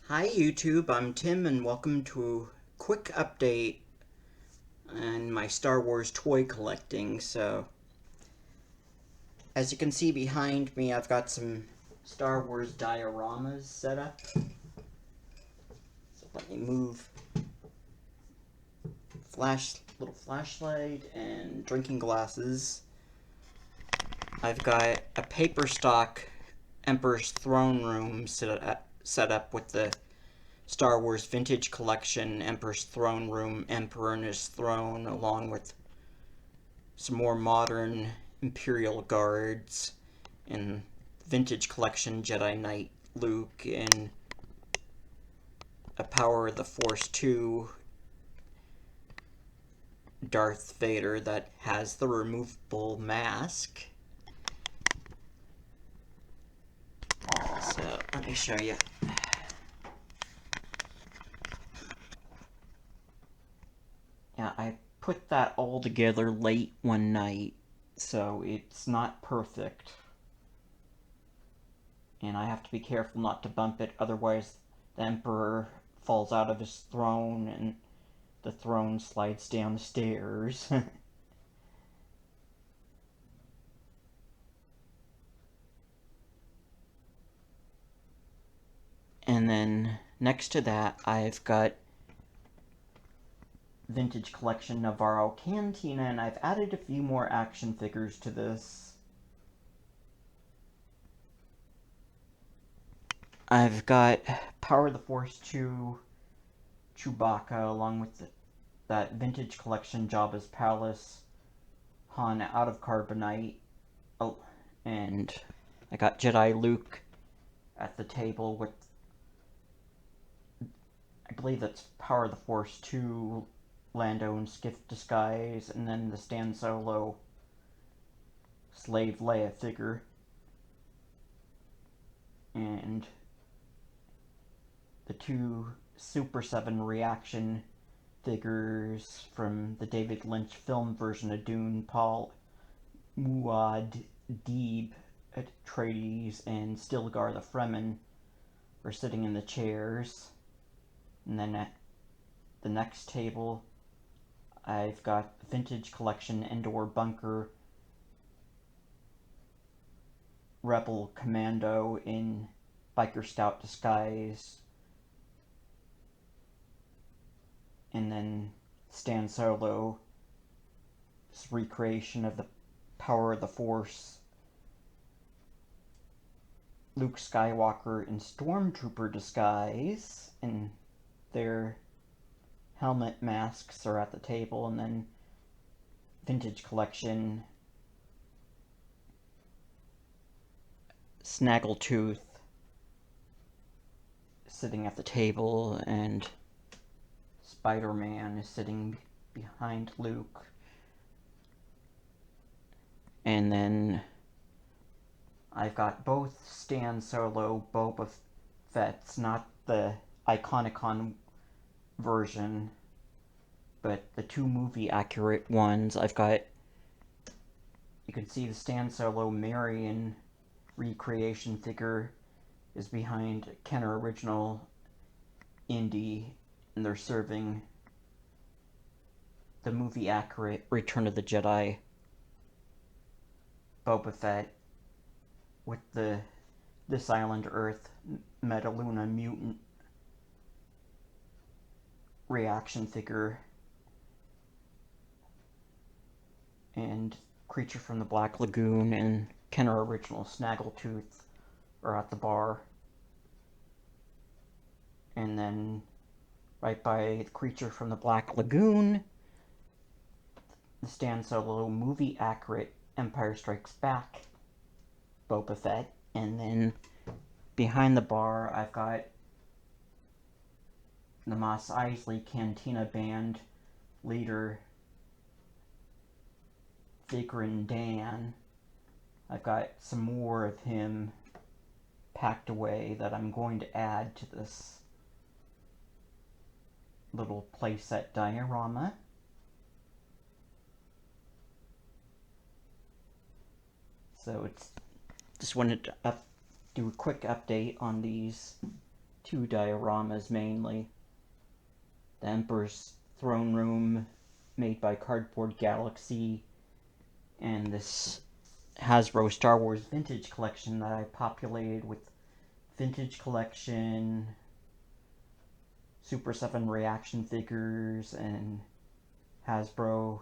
Hi YouTube, I'm Tim and welcome to a quick update on my Star Wars toy collecting. So, as you can see behind me, I've got some Star Wars dioramas set up. So let me move little flashlight and drinking glasses. I've got a paper stock Emperor's Throne Room set up with the Star Wars Vintage Collection, Emperor's Throne Room, Emperor and His Throne, along with some more modern Imperial Guards, and Vintage Collection Jedi Knight Luke, and a Power of the Force 2 Darth Vader that has the removable mask. So, let me show you. Yeah, I put that all together late one night, so it's not perfect. And I have to be careful not to bump it, otherwise the Emperor falls out of his throne and the throne slides down the stairs. And then next to that, I've got Vintage Collection Navarro Cantina, and I've added a few more action figures to this. I've got Power of the Force 2 Chewbacca, along with that Vintage Collection Jabba's Palace Han out of carbonite. Oh, and I got Jedi Luke at the table with, I believe that's Power of the Force 2 Lando and Skiff disguise, and then the Stan Solo Slave Leia figure. And the two Super 7 reaction figures from the David Lynch film version of Dune, Paul Muad'Dib Atreides and Stilgar the Fremen are sitting in the chairs. And then at the next table, I've got Vintage Collection Endor Bunker Rebel Commando in Biker Scout disguise. And then Stan Solo's recreation of the Power of the Force Luke Skywalker in Stormtrooper disguise, and their helmet masks are at the table. And then Vintage Collection Snaggletooth sitting at the table, and Spider-Man is sitting behind Luke. And then I've got both Stan Solo Boba Fett's, not the Iconicon version, but the two movie accurate ones. I've got, you can see the Stan Solo Marion recreation figure is behind Kenner Original Indy, and they're serving the movie accurate Return of the Jedi Boba Fett with the This Island Earth Metaluna mutant reaction figure, and Creature from the Black Lagoon and Kenner Original Snaggletooth are at the bar. And then right by the Creature from the Black Lagoon, the Stan Solo movie accurate Empire Strikes Back Boba Fett. And then behind the bar, I've got the Mos Eisley Cantina Band leader Vigran Dan. I've got some more of him packed away that I'm going to add to this little playset diorama. So it's just wanted to do a quick update on these two dioramas mainly. The Emperor's Throne Room, made by Cardboard Galaxy, and this Hasbro Star Wars Vintage Collection that I populated with Vintage Collection, Super 7 reaction figures, and Hasbro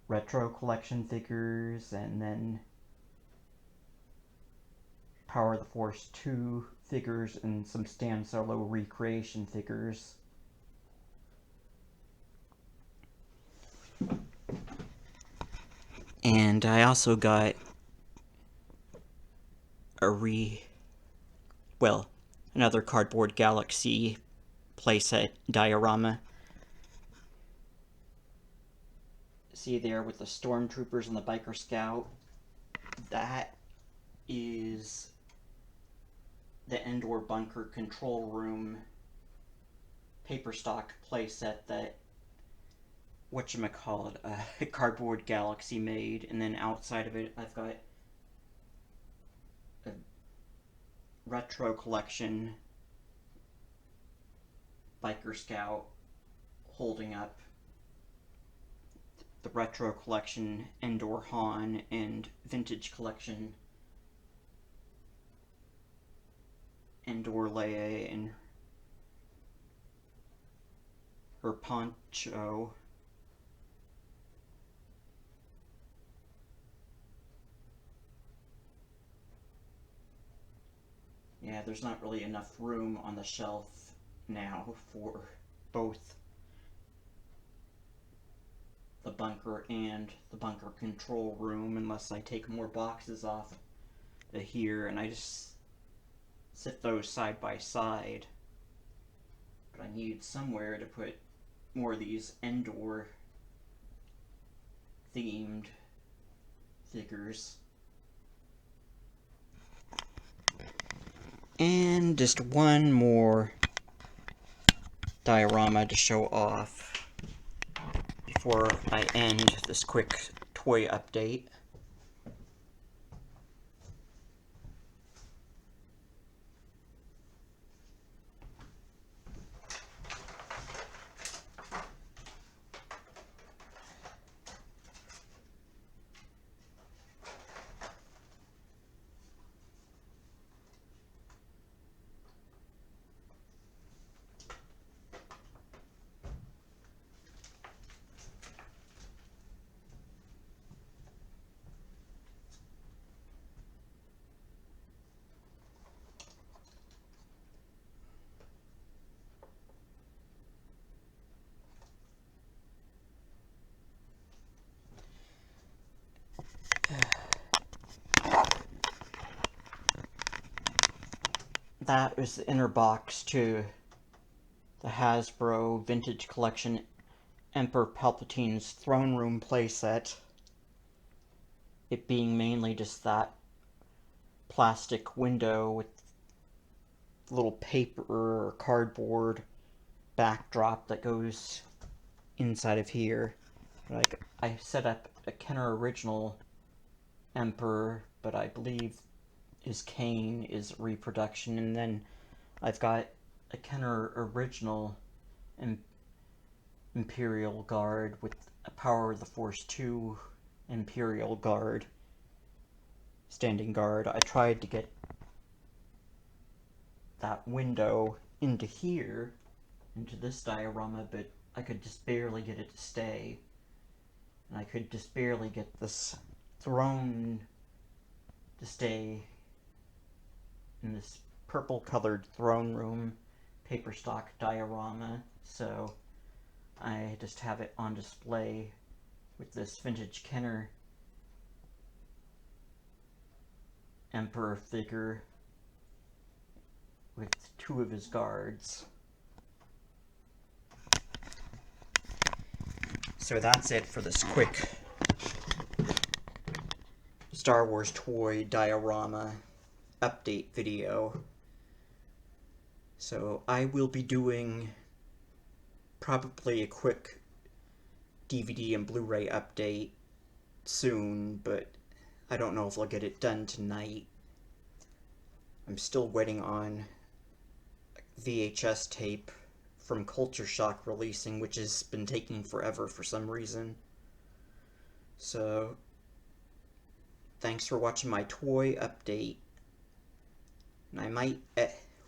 Retro Collection figures, and then Power of the Force 2 figures, and some Stan Solo recreation figures. And I also got another Cardboard Galaxy playset diorama. See there with the Stormtroopers and the Biker Scout? That is the Endor Bunker Control Room paper stock playset that Cardboard Galaxy made, and then outside of it I've got a Retro Collection Biker Scout holding up the Retro Collection Endor Han, and Vintage Collection Endor Leia and her poncho. Yeah, there's not really enough room on the shelf now for both the bunker and the bunker control room, unless I take more boxes off of here and I just sit those side by side. But I need somewhere to put more of these Endor themed figures. And just one more diorama to show off before I end this quick toy update. That was the inner box to the Hasbro Vintage Collection Emperor Palpatine's Throne Room playset. It being mainly just that plastic window with little paper or cardboard backdrop that goes inside of here. Like, I set up a Kenner original Emperor, but I believe his cane is reproduction, and then I've got a Kenner original Imperial Guard with a Power of the Force 2 Imperial Guard, standing guard. I tried to get that window into here, into this diorama, but I could just barely get it to stay. And I could just barely get this throne to stay in this purple colored throne room paper stock diorama, so I just have it on display with this vintage Kenner Emperor figure with two of his guards. So that's it for this quick Star Wars toy diorama update video. So I will be doing probably a quick DVD and Blu-ray update soon, but I don't know if I'll get it done tonight. I'm still waiting on VHS tape from Culture Shock releasing, which has been taking forever for some reason. So, thanks for watching my toy update. And I might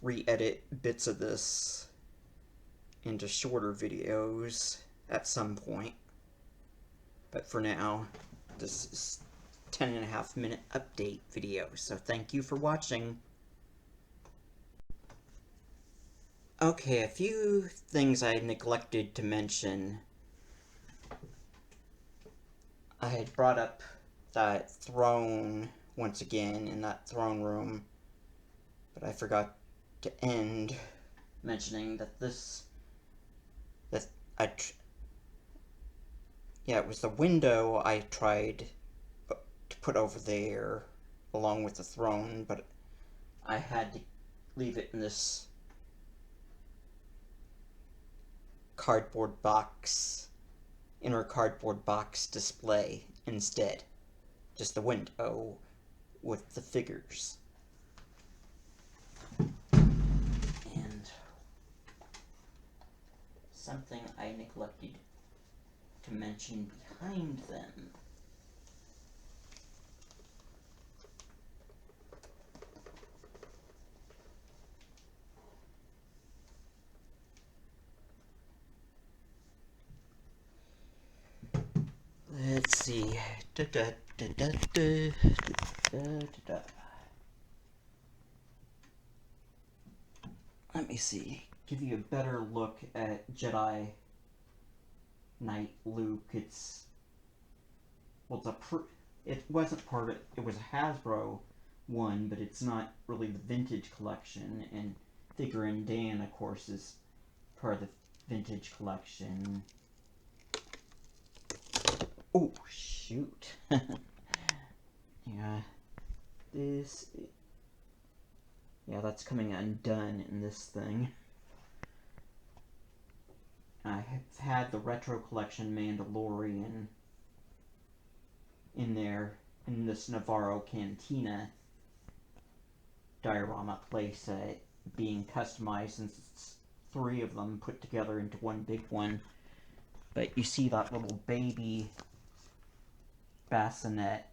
re-edit bits of this into shorter videos at some point. But for now, this is 10.5-minute update video, so thank you for watching. Okay, a few things I neglected to mention. I had brought up that throne once again in that throne room, but I forgot to end mentioning that it was the window I tried to put over there along with the throne, but I had to leave it in this inner cardboard box display instead. Just the window with the figures. And something I neglected to mention behind them. Let's see. Let me see. Give you a better look at Jedi Knight Luke. It wasn't part of it. It was a Hasbro one, but it's not really the vintage collection. And Figurin' Dan, of course, is part of the vintage collection. Oh, shoot. Yeah. Yeah, that's coming undone in this thing. I have had the Retro Collection Mandalorian in there, in this Navarro Cantina diorama playset, being customized since it's 3 of them put together into one big one. But you see that little baby bassinet.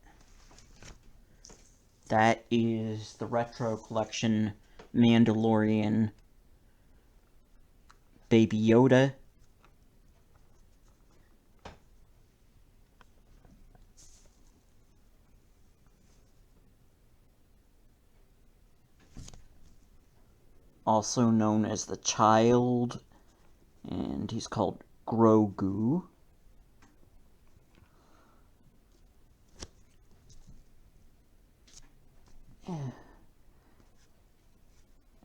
That is the Retro Collection Mandalorian Baby Yoda. Also known as the Child, and he's called Grogu.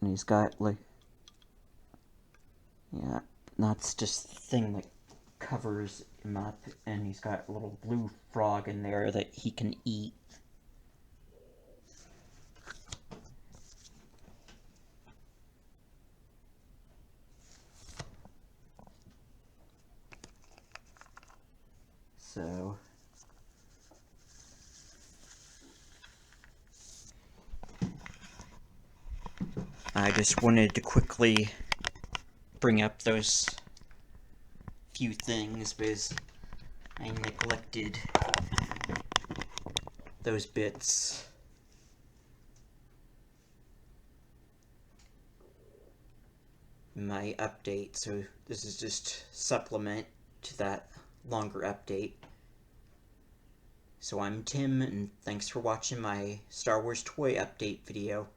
And he's got, like, yeah, that's just the thing that covers him up, and he's got a little blue frog in there that he can eat. So, I just wanted to quickly bring up those few things because I neglected those bits. In my update, so this is just supplement to that longer update. So I'm Tim, and thanks for watching my Star Wars toy update video.